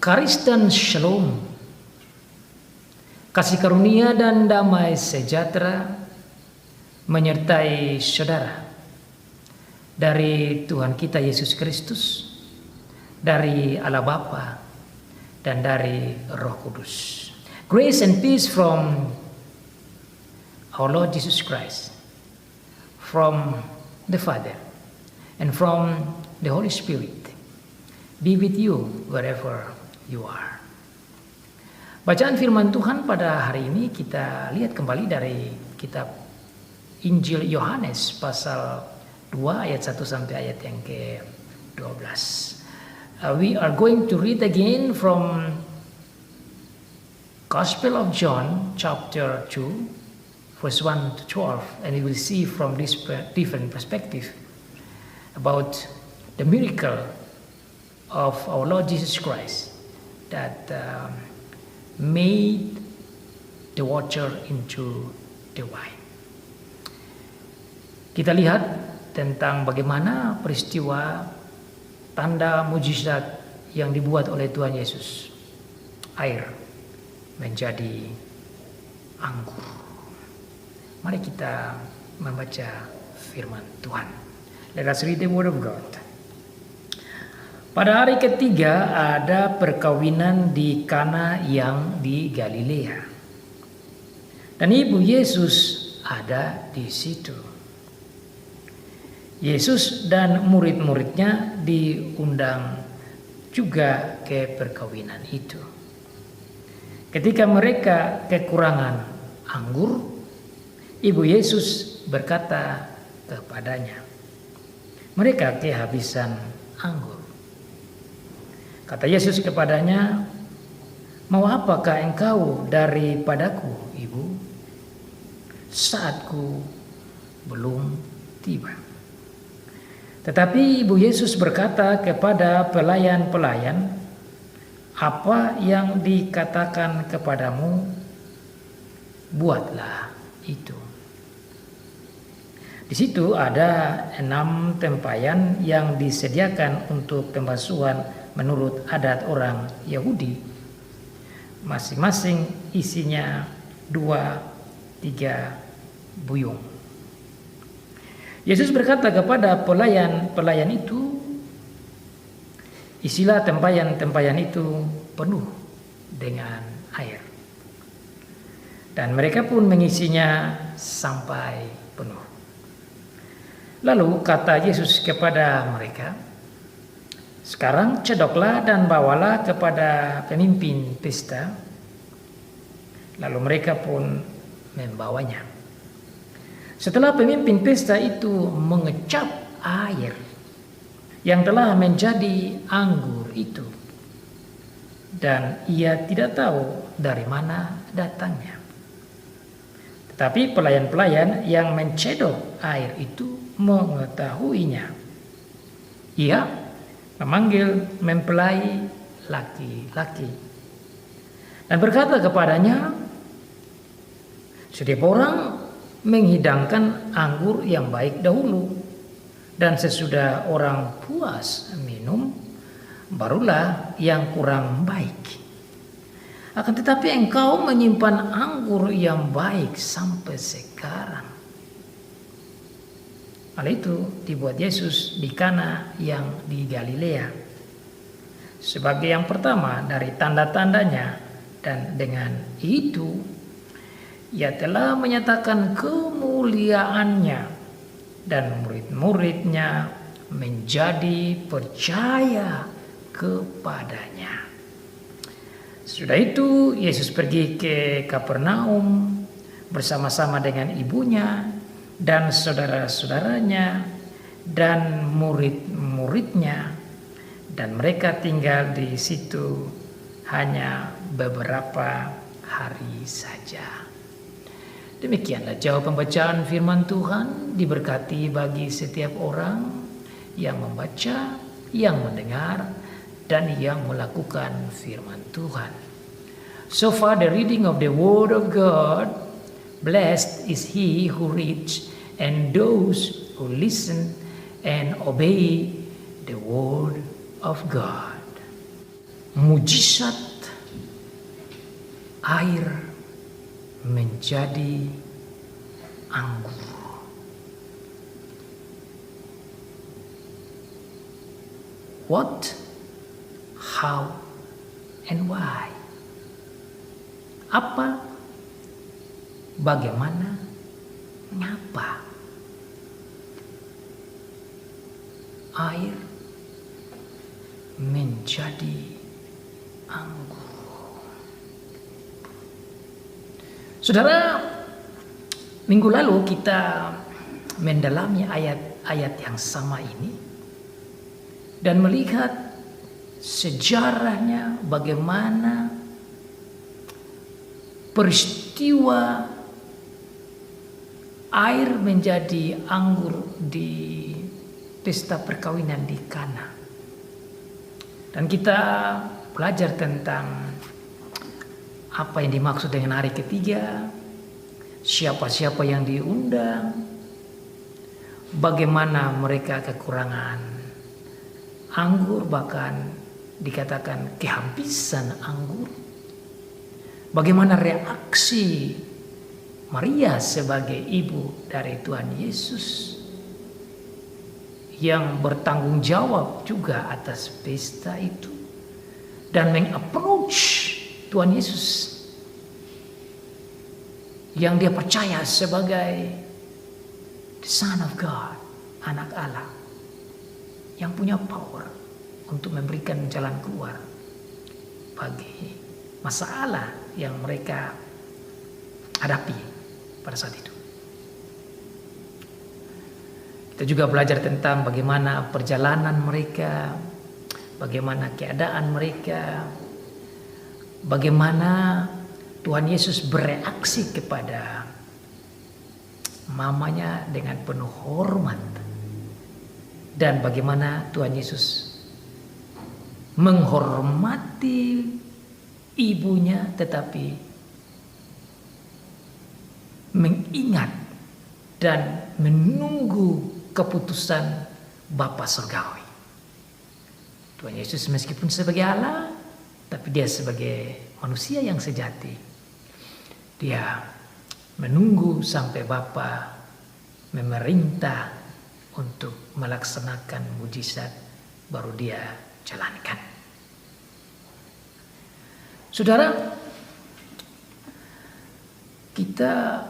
Karis dan shalom, kasih karunia dan damai sejahtera menyertai saudara dari Tuhan kita Yesus Kristus, dari Allah Bapa dan dari Roh Kudus. Grace and peace from our Lord Jesus Christ, from the Father and from the Holy Spirit be with you wherever you are. Bacaan firman Tuhan pada hari ini kita lihat kembali dari kitab Injil Yohanes pasal 2 ayat 1 sampai ayat yang ke-12. We are going to read again from Gospel of John chapter 2 verse 1 to 12, and we will see from this different perspective about the miracle of our Lord Jesus Christ that made the water into the wine. Kita lihat tentang bagaimana peristiwa tanda mujizat yang dibuat oleh Tuhan Yesus. Air menjadi anggur. Mari kita membaca firman Tuhan. Let us read the word of God. Pada hari ketiga ada perkawinan di Kana yang di Galilea. Dan ibu Yesus ada di situ. Yesus dan murid-muridnya diundang juga ke perkawinan itu. Ketika mereka kekurangan anggur, ibu Yesus berkata kepadanya, mereka kehabisan anggur. Kata Yesus kepadanya, mau apakah engkau daripadaku, ibu? Saatku belum tiba. Tetapi ibu Yesus berkata kepada pelayan-pelayan, apa yang dikatakan kepadamu, buatlah itu. Di situ ada 6 tempayan yang disediakan untuk pembasuhan menurut adat orang Yahudi. Masing-masing isinya 2-3 buyung. Yesus berkata kepada pelayan-pelayan itu, isilah tempayan-tempayan itu penuh dengan air. Dan mereka pun mengisinya sampai penuh. Lalu kata Yesus kepada mereka, sekarang cedoklah dan bawalah kepada pemimpin pesta. Lalu mereka pun membawanya. Setelah pemimpin pesta itu mengecap air yang telah menjadi anggur itu, dan ia tidak tahu dari mana datangnya. Tetapi pelayan-pelayan yang mencedok air itu mengetahuinya. Ia memanggil mempelai laki-laki dan berkata kepadanya, setiap orang menghidangkan anggur yang baik dahulu, dan sesudah orang puas minum, barulah yang kurang baik. Akan tetapi engkau menyimpan anggur yang baik sampai sekarang. Hal itu dibuat Yesus di Kana yang di Galilea sebagai yang pertama dari tanda-tandanya, dan dengan itu ia telah menyatakan kemuliaannya, dan murid-muridnya menjadi percaya kepadanya. Sudah itu Yesus pergi ke Kapernaum bersama-sama dengan ibunya dan saudara-saudaranya dan murid-muridnya, dan mereka tinggal di situ hanya beberapa hari saja. Demikianlah jauh pembacaan firman Tuhan. Diberkati bagi setiap orang yang membaca, yang mendengar, dan yang melakukan firman Tuhan. So far the reading of the word of God. Blessed is he who reads and those who listen and obey the word of God. mujizat air menjadi anggur. What, how, and why? Apa, bagaimana, mengapa air menjadi anggur? Saudara, minggu lalu kita mendalami ayat-ayat yang sama ini dan melihat sejarahnya, bagaimana peristiwa air menjadi anggur di pesta perkawinan di Kana. Dan kita belajar tentang apa yang dimaksud dengan hari ketiga, siapa-siapa yang diundang, bagaimana mereka kekurangan anggur, bahkan dikatakan kehabisan anggur. Bagaimana reaksi Maria sebagai ibu dari Tuhan Yesus yang bertanggung jawab juga atas pesta itu dan mengapproach Tuhan Yesus yang dia percaya sebagai the Son of God, anak Allah yang punya power untuk memberikan jalan keluar bagi masalah yang mereka hadapi pada saat itu. Kita juga belajar tentang bagaimana perjalanan mereka, bagaimana keadaan mereka, bagaimana Tuhan Yesus bereaksi kepada mamanya dengan penuh hormat, dan bagaimana Tuhan Yesus menghormati ibunya tetapi mengingat dan menunggu keputusan Bapa Surgawi. Tuhan Yesus meskipun sebagai Allah, tapi dia sebagai manusia yang sejati, dia menunggu sampai Bapa memerintah untuk melaksanakan mujizat, baru dia jalankan. Saudara, kita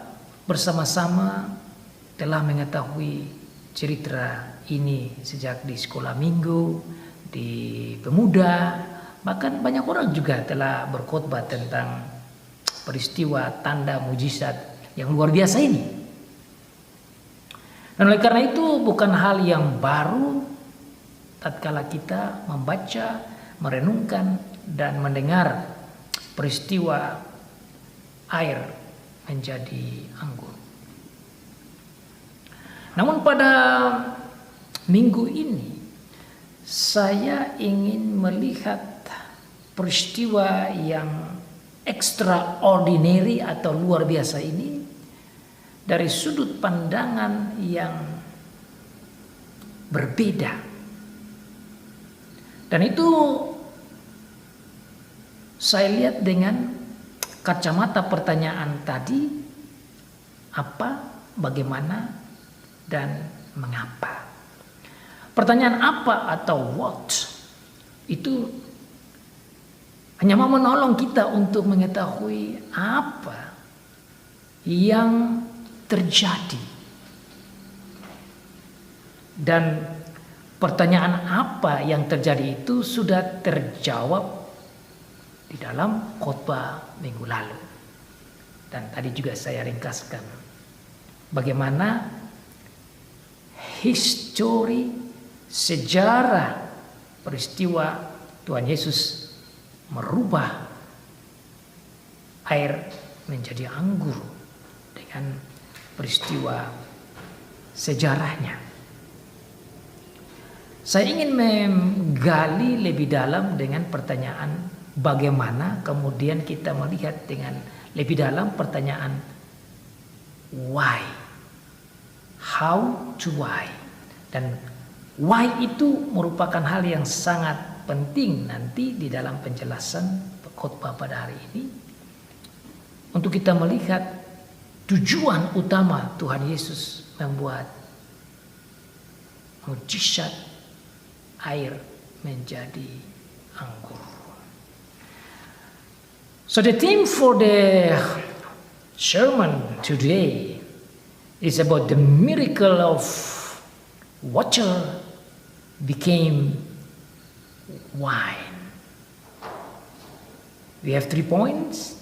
bersama-sama telah mengetahui cerita ini sejak di sekolah minggu, di pemuda, bahkan banyak orang juga telah berkhotbah tentang peristiwa tanda mujizat yang luar biasa ini. Dan oleh karena itu bukan hal yang baru tatkala kita membaca, merenungkan, dan mendengar peristiwa air menjadi anggur. Namun pada minggu ini saya ingin melihat peristiwa yang extraordinary atau luar biasa ini dari sudut pandangan yang berbeda. Dan itu saya lihat dengan kacamata pertanyaan tadi, apa, bagaimana, dan mengapa. Pertanyaan apa atau what itu hanya mau menolong kita untuk mengetahui apa yang terjadi. Dan pertanyaan apa yang terjadi itu sudah terjawab di dalam khotbah minggu lalu. Dan tadi juga saya ringkaskan bagaimana histori, sejarah peristiwa Tuhan Yesus merubah air menjadi anggur dengan peristiwa sejarahnya. Saya ingin menggali lebih dalam dengan pertanyaan bagaimana, kemudian kita melihat dengan lebih dalam pertanyaan why, how to why. Dan why itu merupakan hal yang sangat penting nanti di dalam penjelasan khotbah pada hari ini untuk kita melihat tujuan utama Tuhan Yesus membuat mujizat air menjadi anggur. So the theme for the sermon today is about the miracle of water became wine. We have 3 points.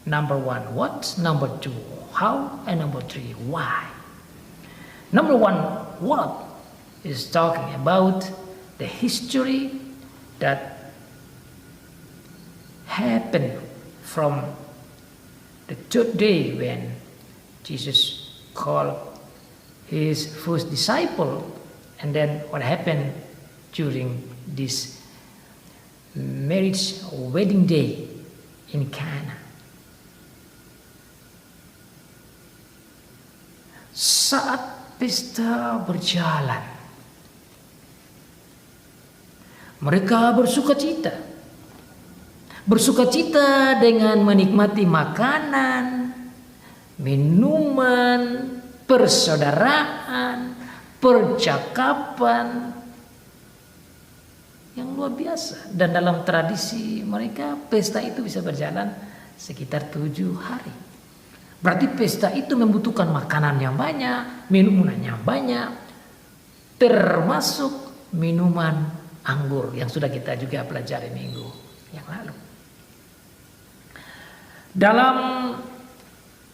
Number 1, what? Number 2, how? And number 3, why? Number 1, what is talking about the history that happened from the third day when Jesus called his first disciple, and then what happened during this marriage or wedding day in Cana. Saat pesta berjalan, mereka bersukacita dengan menikmati makanan, minuman, persaudaraan, percakapan yang luar biasa. Dan dalam tradisi mereka, pesta itu bisa berjalan sekitar 7 hari. Berarti pesta itu membutuhkan makanan yang banyak, minuman yang banyak, termasuk minuman anggur yang sudah kita juga pelajari minggu yang lalu. Dalam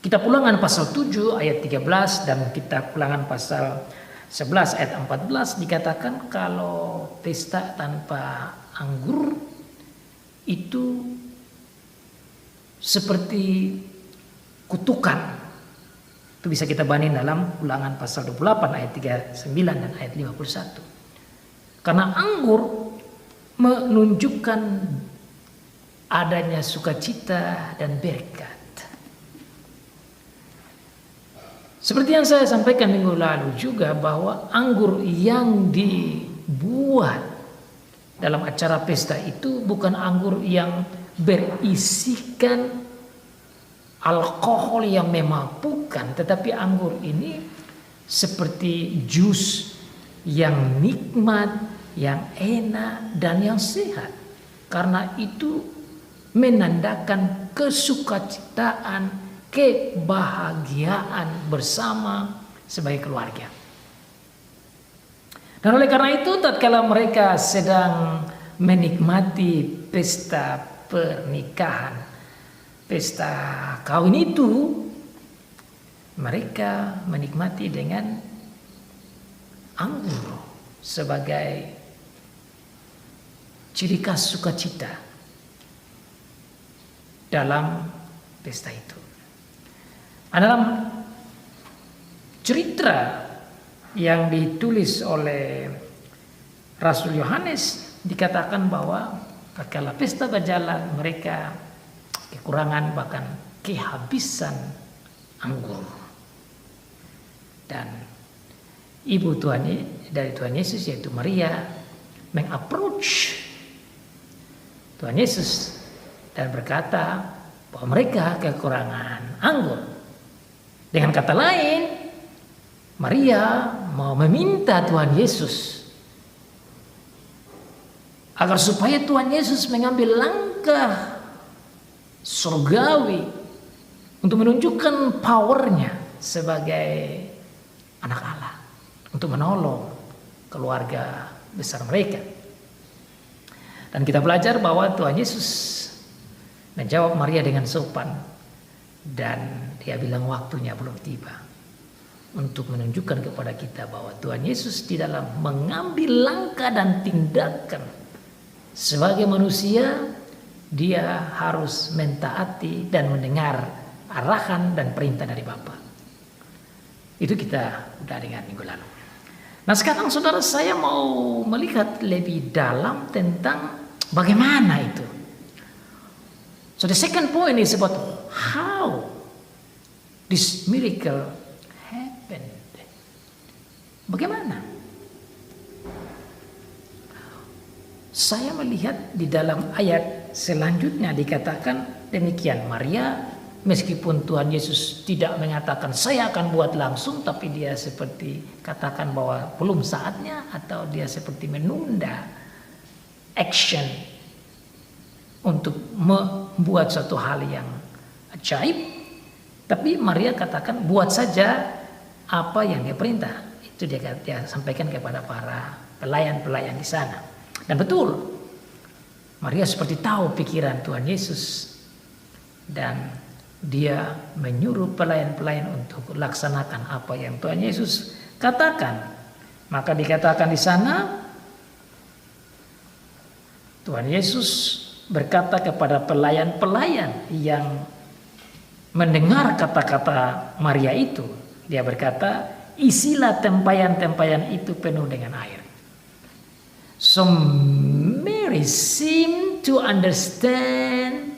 kitab Ulangan pasal 7 ayat 13 dan kitab Ulangan pasal 11 ayat 14 dikatakan kalau pesta tanpa anggur itu seperti kutukan. Itu bisa kita banding dalam Ulangan pasal 28 ayat 39 dan ayat 51. Karena anggur menunjukkan adanya sukacita dan berkat. Seperti yang saya sampaikan minggu lalu juga bahwa anggur yang dibuat dalam acara pesta itu bukan anggur yang berisikan alkohol yang memabukkan, tetapi anggur ini seperti jus yang nikmat, yang enak dan yang sehat. Karena itu menandakan kesukacitaan, kebahagiaan bersama sebagai keluarga. Dan oleh karena itu tatkala mereka sedang menikmati pesta pernikahan, pesta kawin itu, mereka menikmati dengan anggur sebagai ciri khas sukacita dalam pesta itu. Dalam cerita yang ditulis oleh Rasul Yohanes dikatakan bahwa tatkala pesta berjalan mereka kekurangan bahkan kehabisan anggur. Dan ibu dari Tuhan Yesus yaitu Maria mengapproach Tuhan Yesus dan berkata bahwa mereka kekurangan anggur. Dengan kata lain, Maria mau meminta Tuhan Yesus agar supaya Tuhan Yesus mengambil langkah surgawi untuk menunjukkan powernya sebagai anak Allah untuk menolong keluarga besar mereka. Dan kita belajar bahwa Tuhan Yesus menjawab Maria dengan sopan dan dia bilang waktunya belum tiba, untuk menunjukkan kepada kita bahwa Tuhan Yesus di dalam mengambil langkah dan tindakan sebagai manusia, dia harus mentaati dan mendengar arahan dan perintah dari Bapa. Itu kita udah dengar minggu lalu. Nah sekarang saudara, saya mau melihat lebih dalam tentang bagaimana itu. So the second point is about how this miracle happened. Bagaimana? saya melihat di dalam ayat selanjutnya dikatakan demikian, Maria meskipun Tuhan Yesus tidak mengatakan saya akan buat langsung, tapi dia seperti katakan bahwa belum saatnya, atau dia seperti menunda action untuk membuat suatu hal yang ajaib. Tapi Maria katakan buat saja apa yang dia perintah. Itu dia sampaikan kepada para pelayan-pelayan di sana. Dan betul, Maria seperti tahu pikiran Tuhan Yesus, dan dia menyuruh pelayan-pelayan untuk laksanakan apa yang Tuhan Yesus katakan. Maka dikatakan di sana, Tuhan Yesus berkata kepada pelayan-pelayan yang mendengar kata-kata Maria itu, dia berkata, isilah tempayan-tempayan itu penuh dengan air. So Mary seemed to understand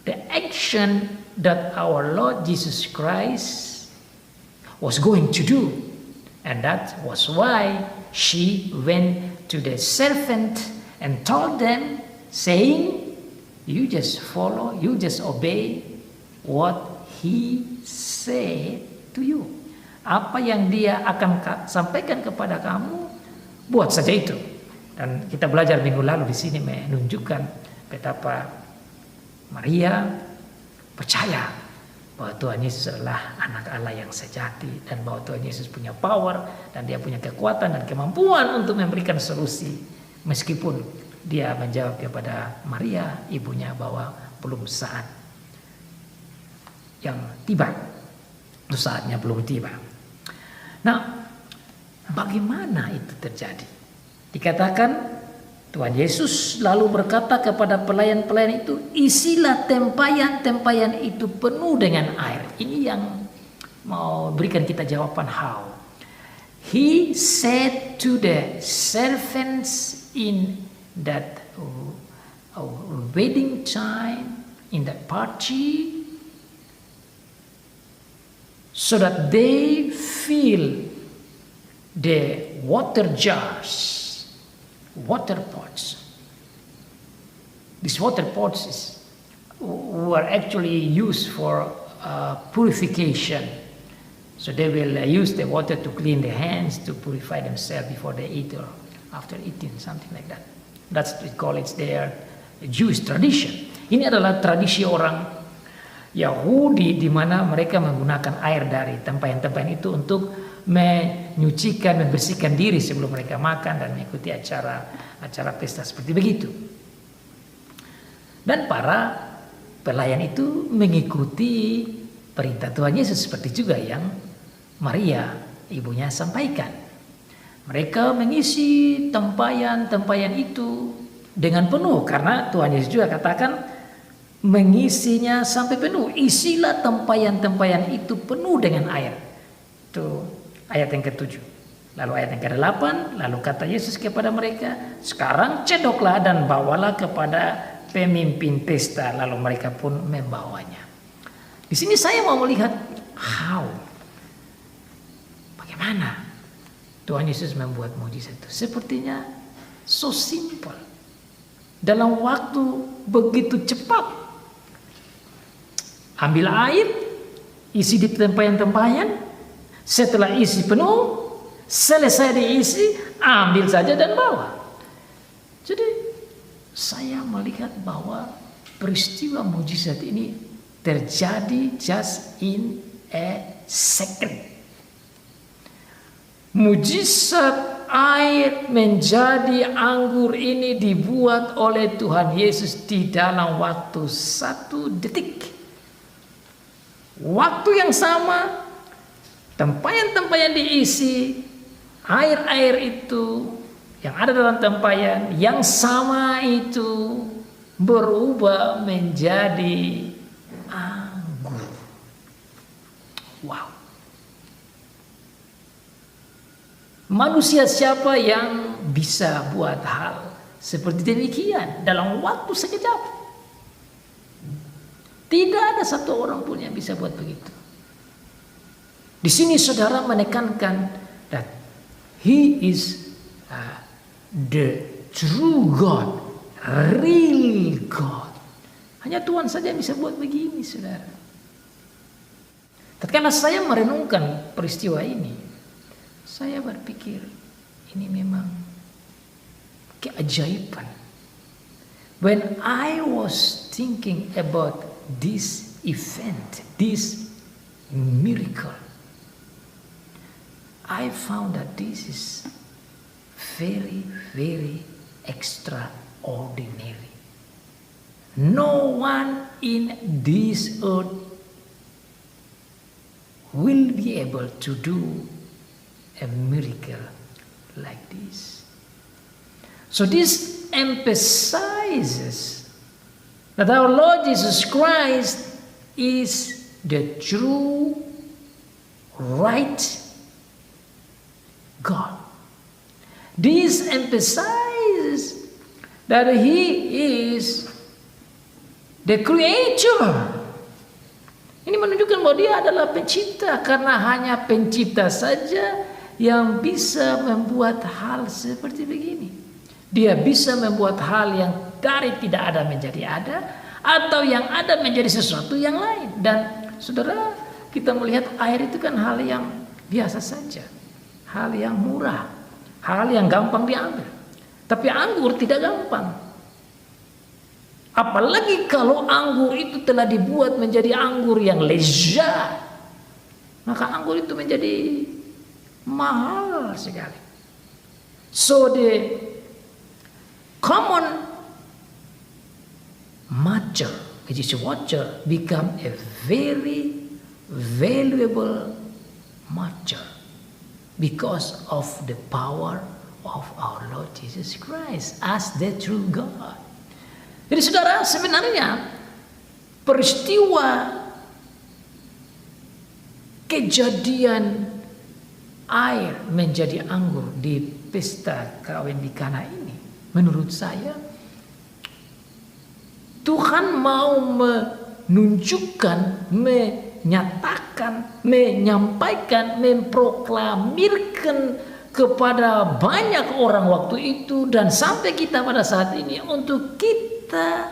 the action that our Lord Jesus Christ was going to do. And that was why she went to the servant and told them, saying, you just follow, you just obey what he said to you. Apa yang dia akan sampaikan kepada kamu, buat saja itu. Dan kita belajar minggu lalu di sini menunjukkan betapa Maria percaya bahwa Tuhan Yesus adalah anak Allah yang sejati, dan bahwa Tuhan Yesus punya power dan dia punya kekuatan dan kemampuan untuk memberikan solusi, meskipun dia menjawab kepada Maria ibunya bahwa belum saat yang tiba, saatnya belum tiba. Nah, bagaimana itu terjadi? Dikatakan Tuhan Yesus lalu berkata kepada pelayan-pelayan itu, isilah tempayan-tempayan itu penuh dengan air. Ini yang mau berikan kita jawaban how. He said to the servants in that wedding time, in that party, so that they fill the water jars, water pots. These water pots were actually used for purification. So they will use the water to clean their hands, to purify themselves before they eat or after eating, something like that. That's what we call it their Jewish tradition. Ini adalah tradisi orang Yahudi di mana mereka menggunakan air dari tempayan-tempayan itu untuk menyucikan, membersihkan diri sebelum mereka makan dan mengikuti acara pesta seperti begitu. Dan para pelayan itu mengikuti perintah Tuhan Yesus seperti juga yang Maria ibunya sampaikan. Mereka mengisi tempayan-tempayan itu dengan penuh, karena Tuhan Yesus juga katakan mengisinya sampai penuh. Isilah tempayan-tempayan itu penuh dengan air. Itu ayat yang ke-7. Lalu ayat yang ke-8, lalu kata Yesus kepada mereka, sekarang cedoklah dan bawalah kepada pemimpin pesta. Lalu mereka pun membawanya. Di sini saya mau melihat how, bagaimana Tuhan Yesus membuat mujizat itu. Sepertinya so simple. Dalam waktu begitu cepat. Ambil air, isi di tempayan-tempayan. Setelah isi penuh, selesai diisi, ambil saja dan bawa. Jadi saya melihat bahwa peristiwa mujizat ini terjadi just in a second. Mujizat air menjadi anggur ini dibuat oleh Tuhan Yesus di dalam waktu 1 detik. Waktu yang sama, tempayan-tempayan diisi, air-air itu yang ada dalam tempayan yang sama itu berubah menjadi anggur. Wow. Manusia siapa yang bisa buat hal seperti demikian dalam waktu sekejap? Tidak ada satu orang pun yang bisa buat begitu. Di sini saudara menekankan that he is the true God, real God. Hanya Tuhan saja yang bisa buat begini, saudara. Tatkala saya merenungkan peristiwa ini, saya berpikir ini memang keajaiban. When I was thinking about this event, this miracle, I found that this is very, very extraordinary. No one in this earth will be able to do a miracle like this. So this emphasizes that our Lord Jesus Christ is the true, right God. This emphasizes that He is the Creator. Ini menunjukkan bahwa Dia adalah pencipta, karena hanya pencipta saja yang bisa membuat hal seperti begini. Dia bisa membuat hal yang dari tidak ada menjadi ada, atau yang ada menjadi sesuatu yang lain. Dan saudara, kita melihat air itu kan hal yang biasa saja, hal yang murah, hal yang gampang diambil. Tapi anggur tidak gampang. Apalagi kalau anggur itu telah dibuat menjadi anggur yang lezat, maka anggur itu menjadi mahal sekali. So the common matter, which is water, become a very valuable matter because of the power of our Lord Jesus Christ as the true God. Jadi saudara, sebenarnya peristiwa kejadian air menjadi anggur di pesta kawin di Kana ini, menurut saya Tuhan mau menunjukkan, menyatakan, menyampaikan, memproklamirkan kepada banyak orang waktu itu dan sampai kita pada saat ini, untuk kita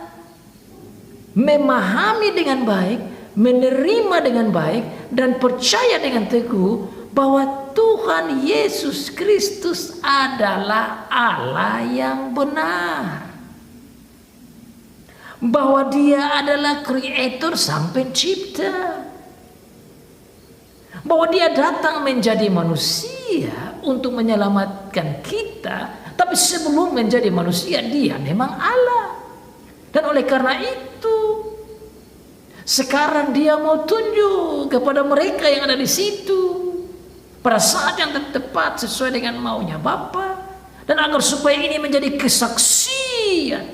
memahami dengan baik, menerima dengan baik, dan percaya dengan teguh bahwa Tuhan Yesus Kristus adalah Allah yang benar, bahwa Dia adalah Creator, Sang Pencipta, bahwa Dia datang menjadi manusia untuk menyelamatkan kita, tapi sebelum menjadi manusia Dia memang Allah. Dan oleh karena itu, sekarang Dia mau tunjuk kepada mereka yang ada di situ pada saat yang tepat sesuai dengan maunya Bapa, dan agar supaya ini menjadi kesaksian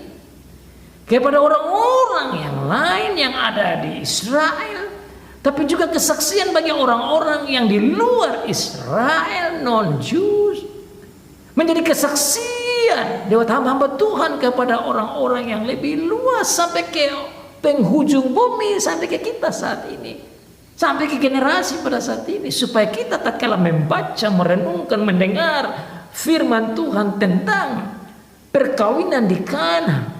kepada orang-orang yang lain yang ada di Israel, tapi juga kesaksian bagi orang-orang yang di luar Israel, non-Jews, menjadi kesaksian lewat hamba-hamba Tuhan kepada orang-orang yang lebih luas, sampai ke penghujung bumi, sampai ke kita saat ini, sampai ke generasi pada saat ini, supaya kita tatkala membaca, merenungkan, mendengar firman Tuhan tentang perkawinan di Kana,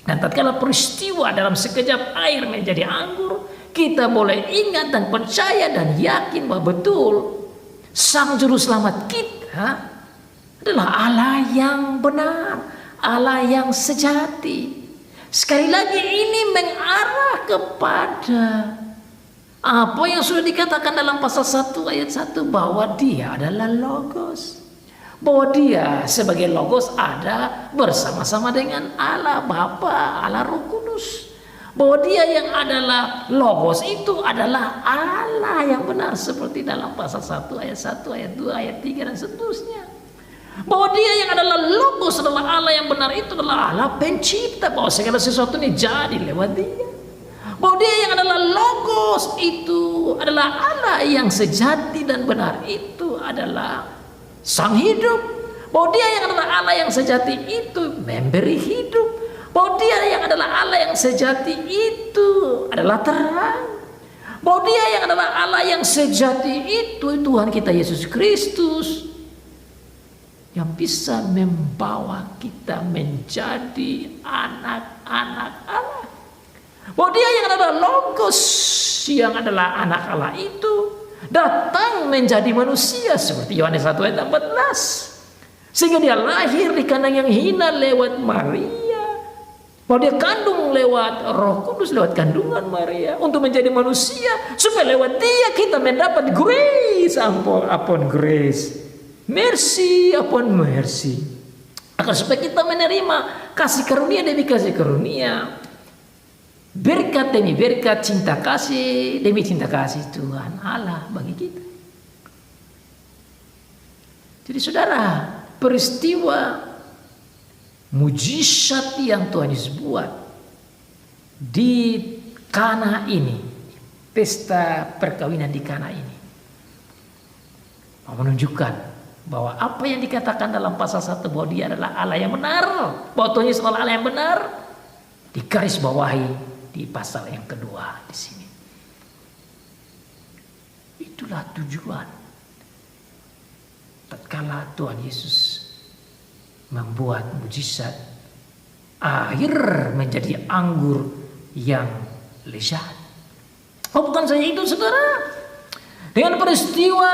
dan tatkala peristiwa dalam sekejap air menjadi anggur, kita boleh ingat dan percaya dan yakin bahwa betul Sang Juru Selamat kita adalah Allah yang benar, Allah yang sejati. Sekali lagi ini mengarah kepada apa yang sudah dikatakan dalam pasal 1 ayat 1, bahwa Dia adalah Logos, bahwa Dia sebagai Logos ada bersama-sama dengan Allah Bapa, Allah Roh Kudus, bahwa Dia yang adalah Logos itu adalah Allah yang benar, seperti dalam pasal 1 ayat 1, ayat 2, ayat 3 dan seterusnya. Bahwa Dia yang adalah Logos adalah Allah yang benar, itu adalah Allah pencipta, bahwa segala sesuatu ini jadi lewat Dia. Bahwa Dia yang adalah Logos itu adalah Allah yang sejati dan benar, itu adalah Sang Hidup. Bahwa Dia yang adalah Allah yang sejati itu memberi hidup. Bahwa Dia yang adalah Allah yang sejati itu adalah terang. Bahwa Dia yang adalah Allah yang sejati itu Tuhan kita Yesus Kristus yang bisa membawa kita menjadi anak-anak Allah. Bahwa dia yang adalah Logos, yang adalah anak Allah itu datang menjadi manusia seperti Yohanes 1 ayat 14. Sehingga dia lahir di kandang yang hina lewat Maria. Bahwa dia kandung lewat Roh Kudus, lewat kandungan Maria untuk menjadi manusia, supaya lewat dia kita mendapat grace upon grace, mercy upon mercy. Agar supaya kita menerima kasih karunia demi kasih karunia, berkat demi berkat, cinta kasih demi cinta kasih Tuhan Allah bagi kita. Jadi saudara, peristiwa mujizat yang Tuhan Yesus buat di Kana ini, pesta perkawinan di Kana ini, menunjukkan bahwa apa yang dikatakan dalam pasal 1 bahwa dia adalah Allah yang benar, bahwa Tuhan Yesus adalah Allah yang benar, digarisbawahi di pasal yang kedua di sini. Itulah tujuan tatkala Tuhan Yesus membuat mujizat air menjadi anggur yang lezat. Oh, bukan saja itu saudara, dengan peristiwa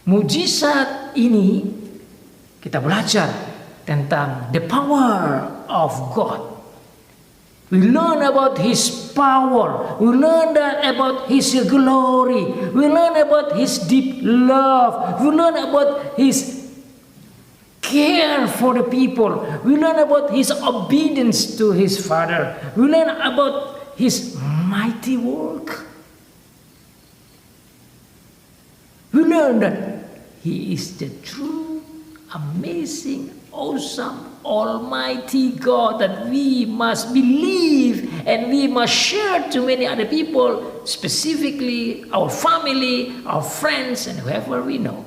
mujizat ini kita belajar tentang the power of God. We learn about His power. We learn about His glory. We learn about His deep love. We learn about His care for the people. We learn about His obedience to His Father. We learn about His mighty work. We learn that He is the true, amazing, awesome, almighty God that we must believe and we must share to many other people, specifically our family, our friends, and whoever we know.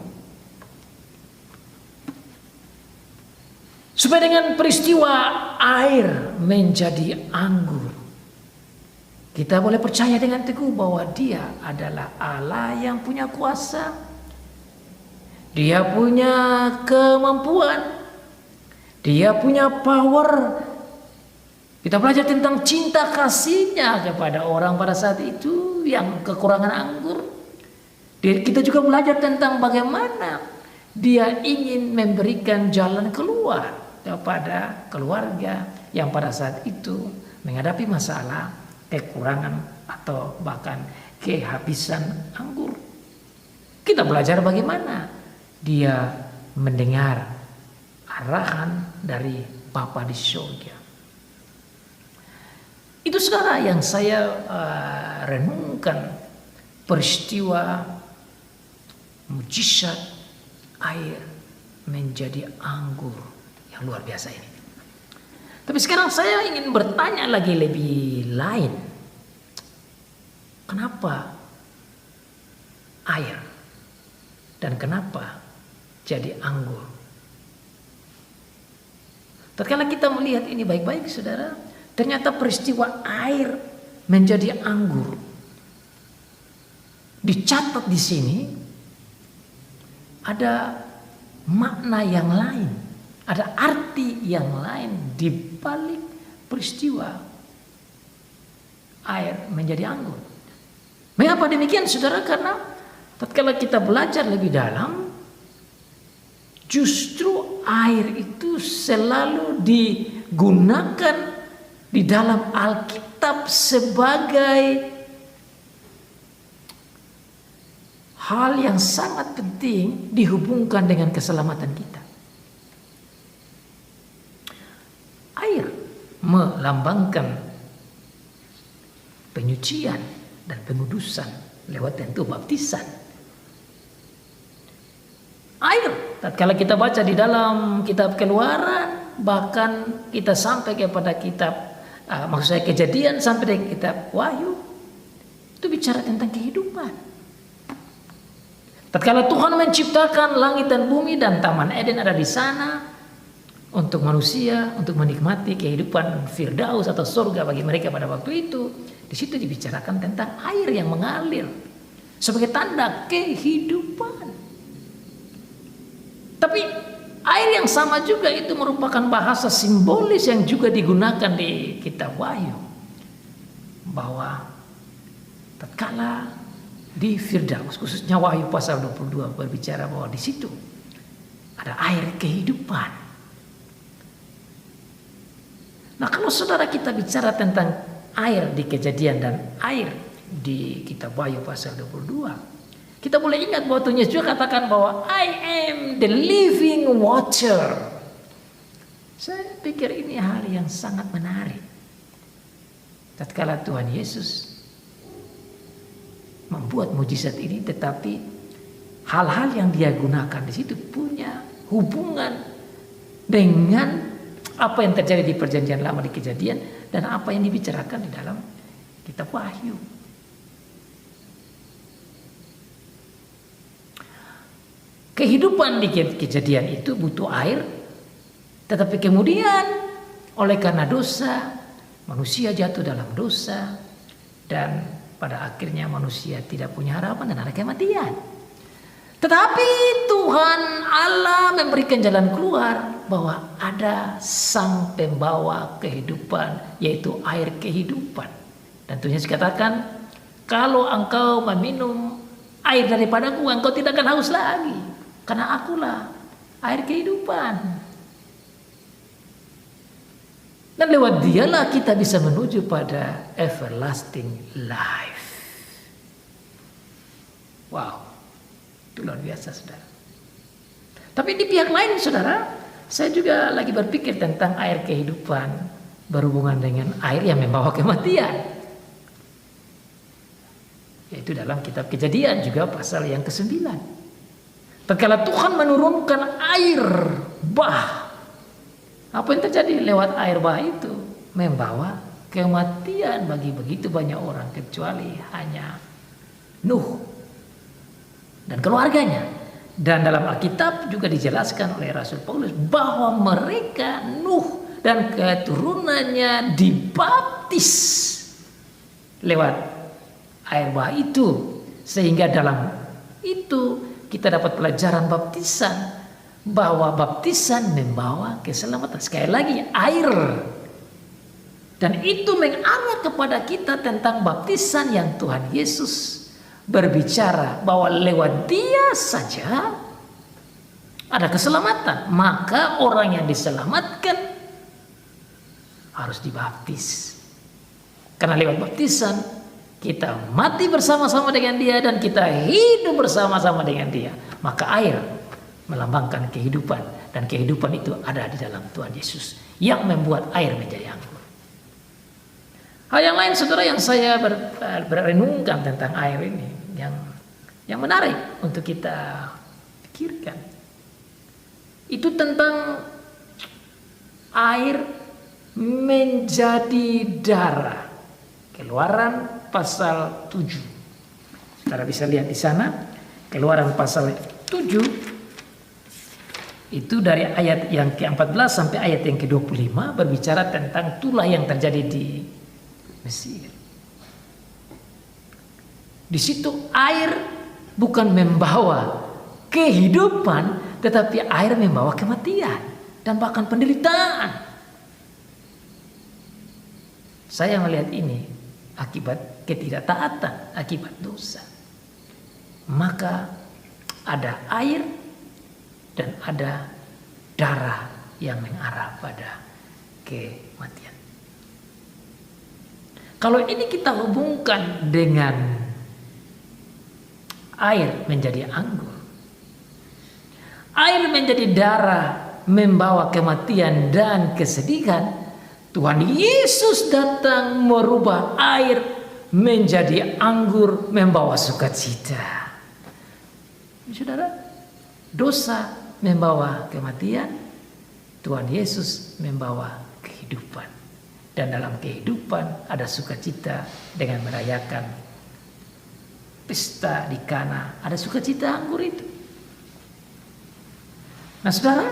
Supaya dengan peristiwa air menjadi anggur, kita boleh percaya dengan teguh bahwa Dia adalah Allah yang punya kuasa. Dia punya kemampuan. Dia punya power. Kita belajar tentang cinta kasih-Nya kepada orang pada saat itu yang kekurangan anggur. Kita juga belajar tentang bagaimana Dia ingin memberikan jalan keluar kepada keluarga yang pada saat itu menghadapi masalah kekurangan atau bahkan kehabisan anggur. Kita belajar bagaimana Dia mendengar arahan dari Bapa di surga. Itu saudara yang saya renungkan peristiwa mujizat air menjadi anggur yang luar biasa ini. Tapi sekarang saya ingin bertanya lagi lebih lain. Kenapa air dan kenapa jadi anggur? Tatkala kita melihat ini baik-baik saudara, ternyata peristiwa air menjadi anggur dicatat di sini ada makna yang lain, ada arti yang lain di balik peristiwa air menjadi anggur. Mengapa demikian saudara? Karena tatkala kita belajar lebih dalam, justru air itu selalu digunakan di dalam Alkitab sebagai hal yang sangat penting dihubungkan dengan keselamatan kita. Air melambangkan penyucian dan pengudusan lewat tentu baptisan. Air, tatkala kita baca di dalam kitab Keluaran, bahkan kita sampai kepada kitab maksud saya Kejadian sampai dengan kitab Wahyu, itu bicara tentang kehidupan. Tatkala Tuhan menciptakan langit dan bumi dan Taman Eden ada di sana untuk manusia, untuk menikmati kehidupan Firdaus atau surga bagi mereka pada waktu itu, di situ dibicarakan tentang air yang mengalir sebagai tanda kehidupan. Tapi air yang sama juga itu merupakan bahasa simbolis yang juga digunakan di kitab Wahyu, bahwa tatkala di Firdaus, khususnya Wahyu pasal 22 berbicara bahwa di situ ada air kehidupan. Nah, kalau saudara kita bicara tentang air di Kejadian dan air di kitab Wahyu pasal 22, kita boleh ingat bahwa Tuhan Yesus juga katakan bahwa I am the living water. Saya pikir ini hal yang sangat menarik. Tatkala Tuhan Yesus membuat mujizat ini, tetapi hal-hal yang dia gunakan di situ punya hubungan dengan apa yang terjadi di Perjanjian Lama di Kejadian dan apa yang dibicarakan di dalam kitab Wahyu. Kehidupan di Kejadian itu butuh air, tetapi kemudian oleh karena dosa, manusia jatuh dalam dosa, dan pada akhirnya manusia tidak punya harapan dan ada kematian. Tetapi Tuhan Allah memberikan jalan keluar, bahwa ada sang pembawa kehidupan, yaitu air kehidupan. Dan Tuhan Yesus katakan, kalau engkau meminum air daripadaku, engkau tidak akan haus lagi, karena akulah air kehidupan. Dan lewat dialah kita bisa menuju pada everlasting life. Wow, itu luar biasa, saudara. Tapi di pihak lain, saudara, saya juga lagi berpikir tentang air kehidupan berhubungan dengan air yang membawa kematian, yaitu dalam kitab Kejadian juga pasal yang ke-9. Tatkala Tuhan menurunkan air bah, apa yang terjadi lewat air bah itu? Membawa kematian bagi begitu banyak orang, kecuali hanya Nuh dan keluarganya. Dan dalam Alkitab juga dijelaskan oleh Rasul Paulus bahwa mereka, Nuh dan keturunannya, dibaptis lewat air bah itu, sehingga dalam itu kita dapat pelajaran baptisan, bahwa baptisan membawa keselamatan. Sekali lagi, air. Dan itu mengarah kepada kita tentang baptisan yang Tuhan Yesus berbicara bahwa lewat Dia saja ada keselamatan. Maka orang yang diselamatkan harus dibaptis. Karena lewat baptisan kita mati bersama-sama dengan Dia dan kita hidup bersama-sama dengan Dia. Maka air melambangkan kehidupan, dan kehidupan itu ada di dalam Tuhan Yesus yang membuat air menjadi anggur. Hal yang lain, saudara, yang saya berenungkan tentang air ini, yang menarik untuk kita pikirkan, itu tentang air menjadi darah. Keluaran pasal 7. Saudara bisa lihat di sana, Keluaran pasal 7 itu dari ayat yang ke-14 sampai ayat yang ke-25 berbicara tentang tulah yang terjadi di Mesir. Di situ air bukan membawa kehidupan, tetapi air membawa kematian dan bahkan penderitaan. Saya melihat ini akibat ketidaktaatan, akibat dosa. Maka ada air dan ada darah yang mengarah pada kematian. Kalau ini kita hubungkan dengan air menjadi anggur, air menjadi darah membawa kematian dan kesedihan, Tuhan Yesus datang merubah air menjadi anggur membawa sukacita. Saudara, dosa membawa kematian, Tuhan Yesus membawa kehidupan. Dan dalam kehidupan ada sukacita dengan merayakan pesta di Kana, ada sukacita anggur itu. Nah, saudara,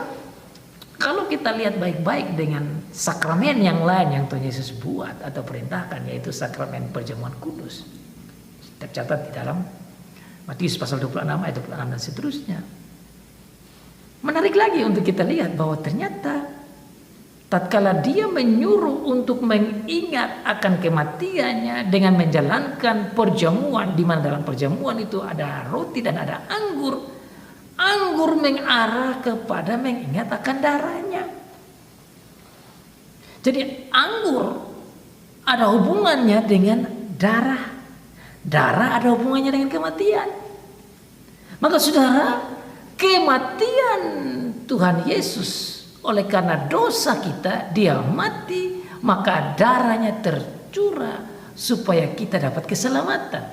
kalau kita lihat baik-baik dengan sakramen yang lain yang Tuhan Yesus buat atau perintahkan, yaitu sakramen perjamuan kudus, tercatat di dalam Matius pasal 26 ayat 26 dan seterusnya. Menarik lagi untuk kita lihat bahwa ternyata tatkala dia menyuruh untuk mengingat akan kematiannya dengan menjalankan perjamuan, di mana dalam perjamuan itu ada roti dan ada anggur. Anggur mengarah kepada mengingat akan darahnya. Jadi anggur ada hubungannya dengan darah. Darah ada hubungannya dengan kematian. Maka saudara, kematian Tuhan Yesus oleh karena dosa kita, dia mati, maka darahnya tercurah supaya kita dapat keselamatan.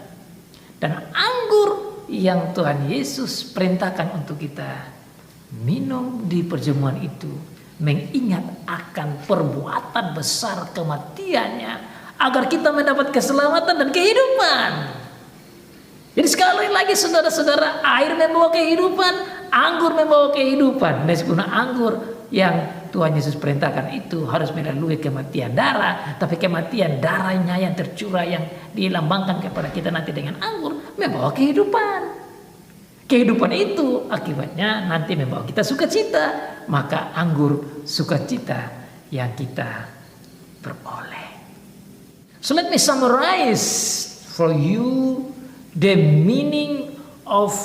Dan anggur yang Tuhan Yesus perintahkan untuk kita minum di perjamuan itu mengingat akan perbuatan besar kematiannya agar kita mendapat keselamatan dan kehidupan. Jadi sekali lagi saudara-saudara, air membawa kehidupan, anggur membawa kehidupan. Meskipun anggur yang Tuhan Yesus perintahkan itu harus melalui kematian darah, tapi kematian darahnya yang tercurah yang dilambangkan kepada kita nanti dengan anggur membawa kehidupan. Kehidupan itu akibatnya nanti membawa kita sukacita, maka anggur sukacita yang kita peroleh. So let me summarize for you the meaning of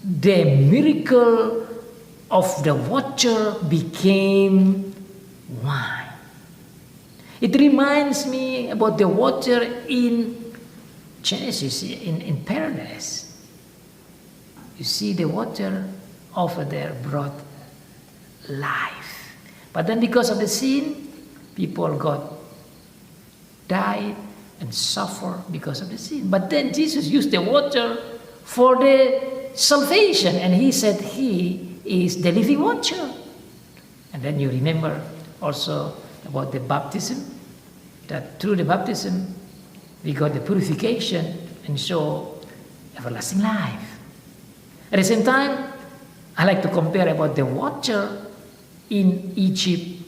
the miracle of the water became wine. It reminds me about the water in Genesis, in paradise. You see, the water over there brought life. But then because of the sin, people died and suffer because of the sin. But then Jesus used the water for the salvation, and he said he is the living water. And then you remember also about the baptism, that through the baptism we got the purification and so everlasting life. At the same time, I like to compare about the water in Egypt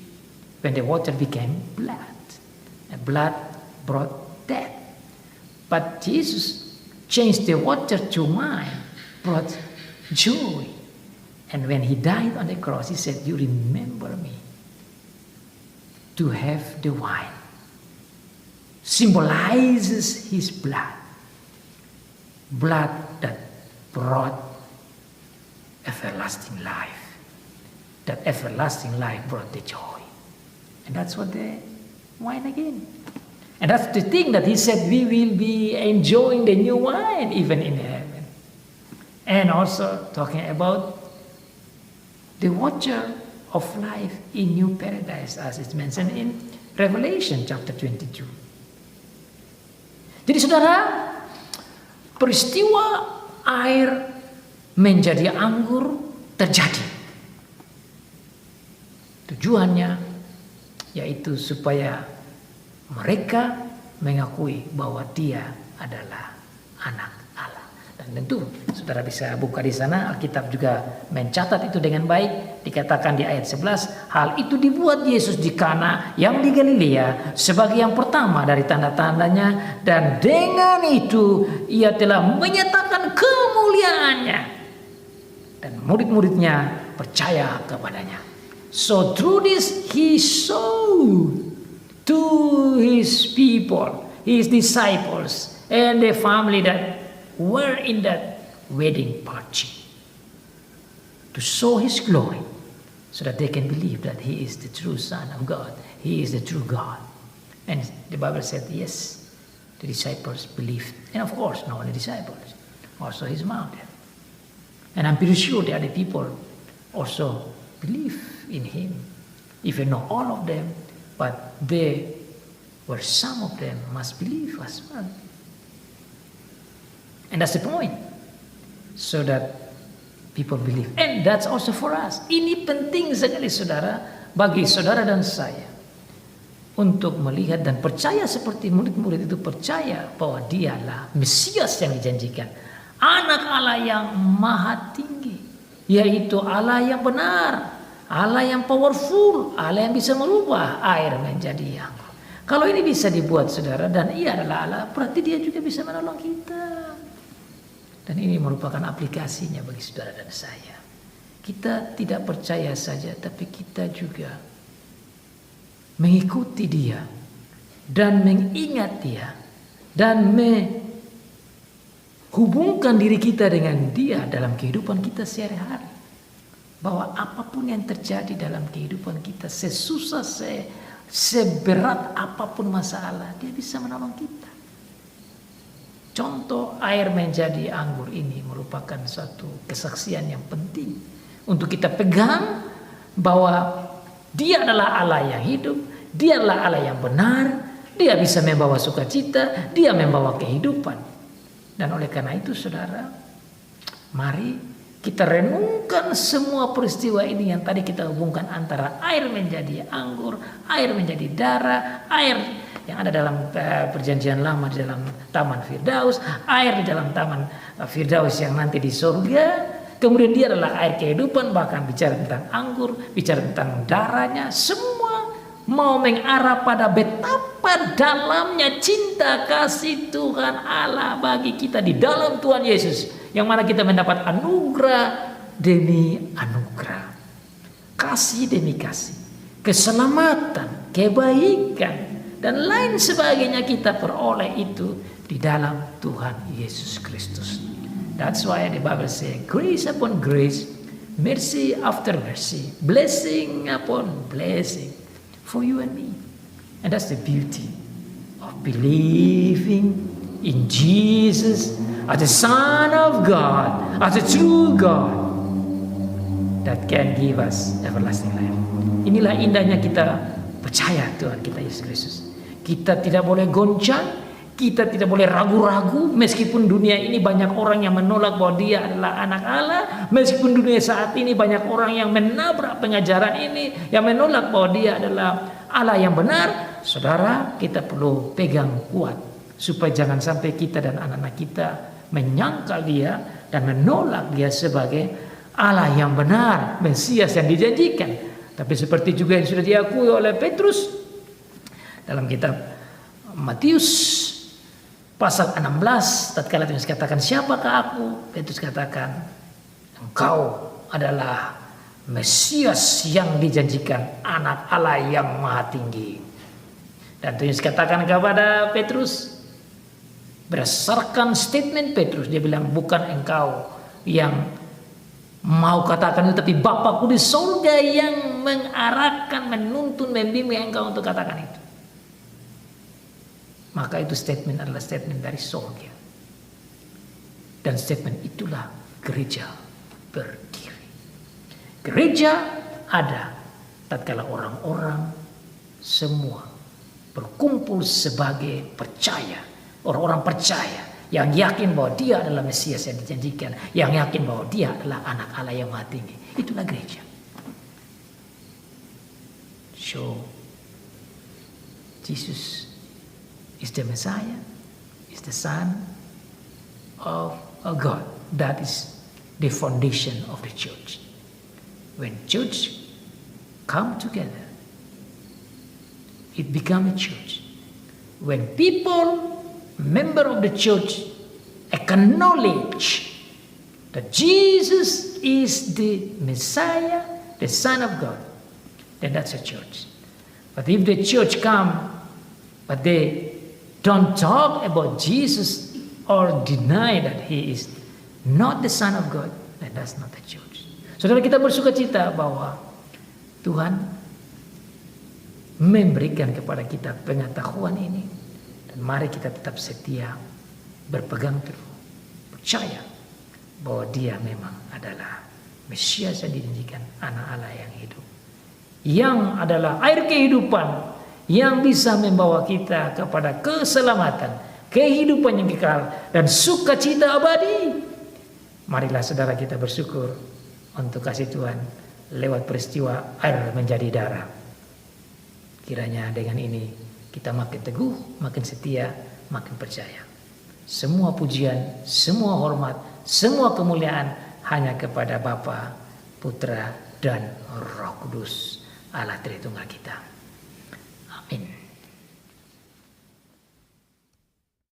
when the water became blood, and blood brought death. But Jesus changed the water to wine, brought joy. And when he died on the cross, he said, you remember me. To have the wine symbolizes his blood. Blood that brought everlasting life. That everlasting life brought the joy. And that's what the wine again. And that's the thing that he said, we will be enjoying the new wine even in heaven. And also talking about the water of life in new paradise, as it's mentioned in Revelation chapter 22. Jadi saudara, peristiwa air menjadi anggur terjadi. Tujuannya yaitu supaya mereka mengakui bahwa dia adalah anak Allah. Dan tentu saudara bisa buka di sana, Alkitab juga mencatat itu dengan baik. Dikatakan di ayat 11, hal itu dibuat Yesus di Kana yang di Galilea sebagai yang pertama dari tanda-tandanya, dan dengan itu ia telah menyatakan kemuliaannya dan murid-muridnya percaya kepadanya. So through this he showed to his people, his disciples and the family that were in that wedding party, to show his glory so that they can believe that he is the true Son of God, he is the true God. And the Bible said yes, the disciples believed, and of course not only disciples, also his mother. And I'm pretty sure the other people also believe in him, even not all of them, but there were some of them must believe as well. And that's the point, so that people believe. And that's also for us. Ini penting sekali saudara, bagi saudara dan saya, untuk melihat dan percaya seperti murid-murid itu percaya bahwa dialah Mesias yang dijanjikan, anak Allah yang maha tinggi, yaitu Allah yang benar, Allah yang powerful, Allah yang bisa merubah air menjadi anggur. Kalau ini bisa dibuat saudara, dan ia adalah Allah, berarti dia juga bisa menolong kita. Dan ini merupakan aplikasinya bagi saudara dan saya. kita tidak percaya saja, tapi kita juga mengikuti Dia dan mengingat Dia dan menghubungkan diri kita dengan Dia dalam kehidupan kita sehari-hari. Bahwa apapun yang terjadi dalam kehidupan kita, sesusah, seberat apapun masalah, Dia bisa menolong kita. Contoh air menjadi anggur ini merupakan suatu kesaksian yang penting untuk kita pegang bahwa Dia adalah Allah yang hidup, Dia adalah Allah yang benar, Dia bisa membawa sukacita, Dia membawa kehidupan. Dan oleh karena itu saudara, mari kita renungkan semua peristiwa ini yang tadi kita hubungkan antara air menjadi anggur, air menjadi darah, air yang ada dalam perjanjian lama di dalam Taman Firdaus, air di dalam Taman Firdaus yang nanti di surga. Kemudian Dia adalah air kehidupan, bahkan bicara tentang anggur, bicara tentang darahnya, semua mau mengarah pada betapa dalamnya cinta kasih Tuhan Allah bagi kita di dalam Tuhan Yesus, yang mana kita mendapat anugerah demi anugerah, kasih demi kasih, keselamatan, kebaikan, dan lain sebagainya kita peroleh itu di dalam Tuhan Yesus Kristus. That's why the Bible says, grace upon grace, mercy after mercy, blessing upon blessing for you and me. And that's the beauty of believing in Jesus as the Son of God, as a true God that can give us everlasting life. Inilah indahnya kita percaya Tuhan kita Yesus Kristus. Kita tidak boleh goncang, kita tidak boleh ragu-ragu, meskipun dunia ini banyak orang yang menolak bahwa Dia adalah anak Allah, meskipun dunia saat ini banyak orang yang menabrak pengajaran ini, yang menolak bahwa Dia adalah Allah yang benar. Saudara, kita perlu pegang kuat supaya jangan sampai kita dan anak-anak kita menyangkal Dia dan menolak Dia sebagai Allah yang benar, Mesias yang dijanjikan. Tapi seperti juga yang sudah diakui oleh Petrus dalam kitab Matius pasal 16, tatkala Yesus katakan, siapakah aku? Petrus katakan, engkau adalah Mesias yang dijanjikan, anak Allah yang maha tinggi. Dan Yesus katakan kepada Petrus, berdasarkan statement Petrus, dia bilang, bukan engkau yang mau katakan itu, tapi Bapakku di surga yang mengarahkan, menuntun, membimbing engkau untuk katakan itu. Maka itu statement adalah statement dari surga. Dan statement itulah gereja berdiri. Gereja ada tatkala orang-orang semua berkumpul sebagai percaya. Orang-orang percaya yang yakin bahwa Dia adalah Mesias yang dijanjikan, yang yakin bahwa Dia adalah anak Allah yang maha tinggi. Itulah gereja. So, Jesus is the Messiah, is the Son of God. That is the foundation of the church. When church come together, it become a church. When people, member of the church, acknowledge that Jesus is the Messiah, the Son of God, then that's a church. But if the church come, but they don't talk about Jesus or deny that He is not the Son of God, then that's not the church. Saudara, kita bersuka cita bahwa Tuhan memberikan kepada kita pengetahuan ini. Dan mari kita tetap setia, berpegang teguh, percaya bahwa Dia memang adalah Mesias yang dijanjikan, anak Allah yang hidup, yang adalah air kehidupan, yang bisa membawa kita kepada keselamatan, kehidupan yang kekal, dan sukacita abadi. Marilah saudara kita bersyukur untuk kasih Tuhan lewat peristiwa air menjadi darah. Kiranya dengan ini kita makin teguh, makin setia, makin percaya. Semua pujian, semua hormat, semua kemuliaan hanya kepada Bapa, Putra, dan Roh Kudus, Allah Tritunggal kita.